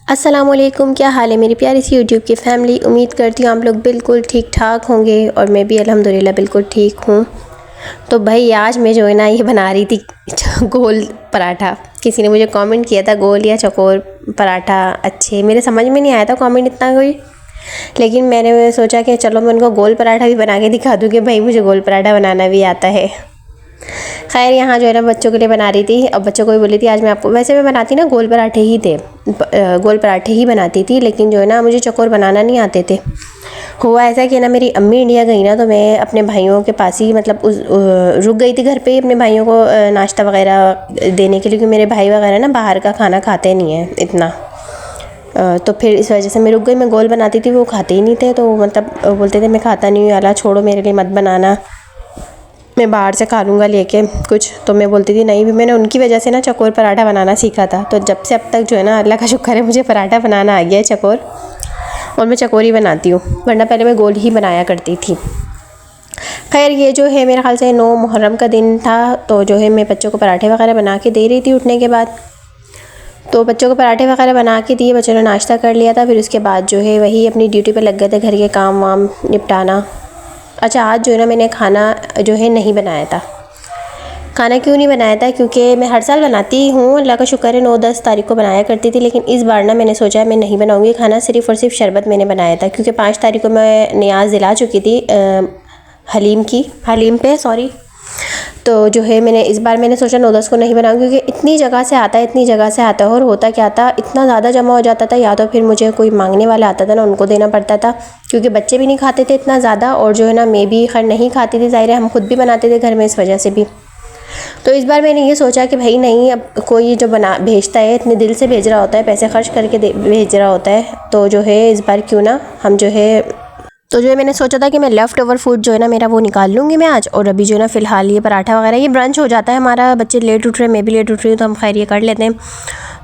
अस्सलामुअलैकुम, क्या हाल है मेरी प्यारी सी यूट्यूब की फ़ैमिली। उम्मीद करती हूँ आप लोग बिल्कुल ठीक ठाक होंगे और मैं भी अल्हम्दुलिल्लाह बिल्कुल ठीक हूँ। तो भाई आज मैं जो है ना ये बना रही थी गोल पराठा। किसी ने मुझे कमेंट किया था गोल या चौकोर पराठा अच्छे, मेरे समझ में नहीं आया था कमेंट इतना कोई, लेकिन मैंने सोचा कि चलो मैं उनको गोल पराठा भी बना के दिखा दूँ कि भाई मुझे गोल पराठा बनाना भी आता है। खैर यहाँ जो है ना बच्चों के लिए बना रही थी। अब बच्चों को भी बोली थी आज मैं आपको, वैसे मैं बनाती ना गोल पराठे ही थे, गोल पराठे ही बनाती थी, लेकिन जो है ना मुझे चौकोर बनाना नहीं आते थे। हुआ ऐसा कि ना मेरी अम्मी इंडिया गई ना, तो मैं अपने भाइयों के पास ही मतलब रुक गई थी घर पे ही अपने भाइयों को नाश्ता वगैरह देने के लिए, क्योंकि मेरे भाई वगैरह ना बाहर का खाना खाते नहीं हैं इतना। तो फिर इस वजह से मैं रुक गई। मैं गोल बनाती थी, वो खाते ही नहीं थे, तो मतलब बोलते थे मैं खाता नहीं हूँ, अल्लाह छोड़ो मेरे लिए मत बनाना, मैं बाहर से खा लूँगा लेके कुछ। तो मैं बोलती थी नहीं, भी मैंने उनकी वजह से ना चकोर पराठा बनाना सीखा था। तो जब से अब तक जो है ना अल्लाह का शुक्र है मुझे पराठा बनाना आ गया है चकोर, और मैं चकोर ही बनाती हूँ, वरना पहले मैं गोल ही बनाया करती थी। खैर ये जो है मेरे ख्याल से 9 मुहर्रम का दिन था, तो जो है मैं बच्चों को पराठे वगैरह बना के दे रही थी उठने के बाद। तो बच्चों को पराठे वगैरह बना के दिए, बच्चों ने नाश्ता कर लिया था। फिर उसके बाद जो है वही अपनी ड्यूटी पे लग गए थे, घर के काम वाम निपटाना। अच्छा आज जो है ना मैंने खाना जो है नहीं बनाया था। खाना क्यों नहीं बनाया था? क्योंकि मैं हर साल बनाती हूँ, अल्लाह का शुक्र है 9-10 तारीख को बनाया करती थी, लेकिन इस बार ना मैंने सोचा मैं नहीं बनाऊँगी खाना, सिर्फ़ और सिर्फ शरबत मैंने बनाया था। क्योंकि 5 तारीख को मैं नियाज़ दिला चुकी थी हलीम पे सॉरी। तो जो है मैंने इस बार मैंने सोचा 9-10 को नहीं बनाऊँगी, क्योंकि इतनी जगह से आता है। और होता क्या था, इतना ज़्यादा जमा हो जाता था, या तो फिर मुझे कोई मांगने वाला आता था ना उनको देना पड़ता था, क्योंकि बच्चे भी नहीं खाते थे इतना ज़्यादा, और जो है ना मैं भी खैर नहीं खाती थी, ज़ाहिर है हम खुद भी बनाते थे घर में, इस वजह से भी। तो इस बार मैंने ये सोचा कि भाई नहीं, अब कोई जो बना भेजता है इतने दिल से भेज रहा होता है, पैसे खर्च करके भेज रहा होता है, तो जो है इस बार क्यों ना हम जो है मैंने सोचा था कि मैं लेफ़्ट ओवर फूड जो है ना मेरा वो निकाल लूँगी मैं आज। और अभी जो है ना फ़िलहाल ये पराठा वगैरह, ये ब्रंच हो जाता है हमारा, बच्चे लेट उठ रहे हैं, मैं भी लेट उठ रही हूँ, तो हम खैर ये कर लेते हैं।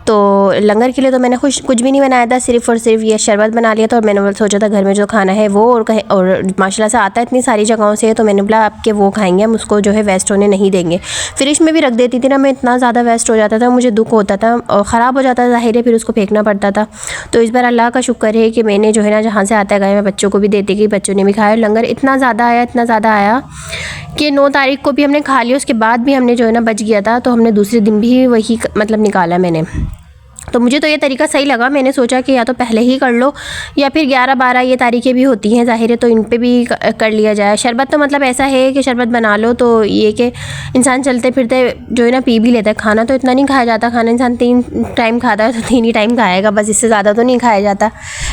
तो लंगर के लिए तो मैंने कुछ भी नहीं बनाया था, सिर्फ़ और सिर्फ ये शरबत बना लिया था। और मैंने सोचा था घर में जो खाना है वो, और माशाल्लाह से आता है इतनी सारी जगहों से, तो मैंने बोला अब के वो खाएंगे हम, उसको जो है वेस्ट होने नहीं देंगे। फ्रिज में भी रख देती थी ना मैं, इतना ज़्यादा वेस्ट हो जाता था, मुझे दुख होता था और ख़राब हो जाता था, ज़ाहिर है फिर उसको फेंकना पड़ता था। तो इस बार अल्लाह का शुक्र है कि मैंने जो है ना जहाँ से आता गया मैं बच्चों को भी देती गई, बच्चों ने भी खाया। लंगर इतना ज़्यादा आया कि 9 तारीख को भी हमने खा लिया, उसके बाद भी हमने जो है ना बच गया था, तो हमने दूसरे दिन भी वही मतलब निकाला मैंने। तो मुझे तो ये तरीका सही लगा। मैंने सोचा कि या तो पहले ही कर लो, या फिर 11-12 ये तारीखें भी होती हैं ज़ाहिर है, तो इन पे भी कर लिया जाए। शरबत तो मतलब ऐसा है कि शरबत बना लो तो ये कि इंसान चलते फिरते जो है ना पी भी लेता है। खाना तो इतना नहीं खाया जाता, खाना इंसान 3 टाइम खाता है तो 3 ही टाइम खाएगा बस, इससे ज़्यादा तो नहीं खाया जाता।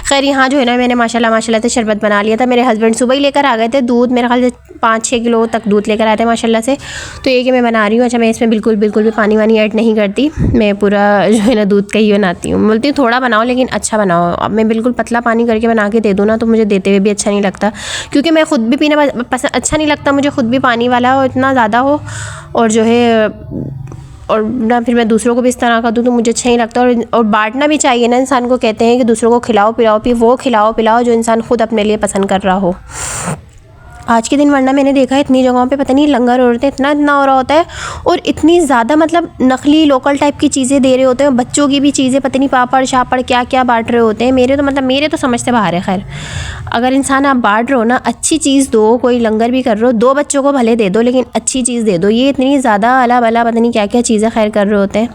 खैर यहाँ जो है ना मैंने माशाल्लाह से शरबत बना लिया था। मेरे हस्बैंड सुबह ही लेकर आ गए थे दूध, मेरे ख्याल से 5-6 किलो तक दूध लेकर आए थे माशाल्लाह से। तो ये कि मैं बना रही हूँ। अच्छा मैं इसमें बिल्कुल भी पानी वानी ऐड नहीं करती, मैं पूरा जो है ना दूध का ही बनाती हूँ। बोलती हूँ थोड़ा बनाओ लेकिन अच्छा बनाओ। अब मैं बिल्कुल पतला पानी करके बना के दे दूँ ना, तो मुझे देते हुए भी अच्छा नहीं लगता, क्योंकि मैं ख़ुद भी पीना पसंद अच्छा नहीं लगता मुझे, खुद भी पानी वाला हो इतना ज़्यादा हो, और जो है और ना फिर मैं दूसरों को भी इस तरह का दूँ तो मुझे अच्छा नहीं लगता। और बांटना भी चाहिए ना इंसान को, कहते हैं कि दूसरों को खिलाओ पिलाओ, फिर वो खिलाओ पिलाओ जो इंसान खुद अपने लिए पसंद कर रहा हो आज के दिन। वरना मैंने देखा है इतनी जगहों पे पता नहीं लंगर औरतें इतना हो रहा होता है, और इतनी ज़्यादा मतलब नकली लोकल टाइप की चीज़ें दे रहे होते हैं, बच्चों की भी चीज़ें पता नहीं पापड़ शापड़ क्या क्या बांट रहे होते हैं। मेरे तो समझ से बाहर है। खैर अगर इंसान आप बांट रहे हो ना, अच्छी चीज़ दो, कोई लंगर भी कर रहे हो, 2 बच्चों को भले दे दो लेकिन अच्छी चीज़ दे दो। ये इतनी ज़्यादा अला बला पता नहीं क्या क्या चीज़ें खैर कर रहे होते हैं।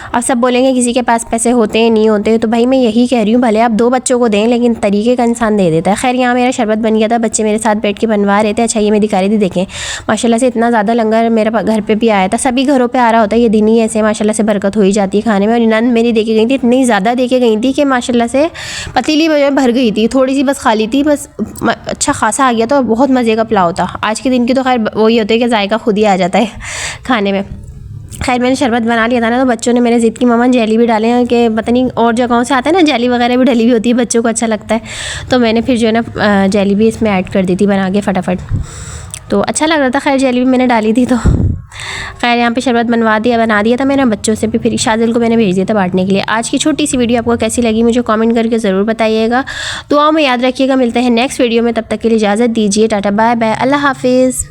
अब सब बोलेंगे किसी के पास पैसे होते हैं नहीं होते, तो भाई मैं यही कह रही हूँ भले आप 2 बच्चों को दें लेकिन तरीके का इंसान दे देता है। खैर यहाँ मेरा शरबत बन गया था, बच्चे मेरे साथ बैठ के बनवा रहे थे। अच्छा ये मैं दिखा रही थी, देखें माशाल्लाह से इतना ज़्यादा लंगर मेरे घर पे भी आया था, सभी घरों पे आ रहा होता है, ये दिन ही ऐसे माशाल्लाह से बरकत हो ही जाती है खाने में। और नन मेरी देके गई थी, इतनी ज़्यादा देके गई थी कि माशाल्लाह से पतीली भर गई थी, थोड़ी सी बस खाली थी, बस अच्छा खासा आ गया था, और बहुत मज़े का पुलाव था। आज के दिन की तो खैर वही होता है कि जायका खुद ही आ जाता है खाने में। खैर मैंने शरबत बना लिया था ना, तो बच्चों ने मेरे ज़िद की मामा जेली भी डाले हैं, कि पता नहीं और जगहों से आता है ना जेली वगैरह भी डली हुई होती है, बच्चों को अच्छा लगता है, तो मैंने फिर जो है ना जेली भी इसमें ऐड कर दी थी बना के फटाफट, तो अच्छा लग रहा था। खैर जेली भी मैंने डाली थी, तो खैर यहाँ पे शरबत बना दिया था मैंने बच्चों से भी, फिर शादिल को मैंने भेज दिया था बांटने के लिए। आज की छोटी सी वीडियो आपको कैसी लगी मुझे कमेंट करके ज़रूर बताइएगा, दुआओं में याद रखिएगा। मिलते हैं नेक्स्ट वीडियो में, तब तक के लिए इजाज़त दीजिए, टाटा बाय बाय, अल्लाह हाफिज़।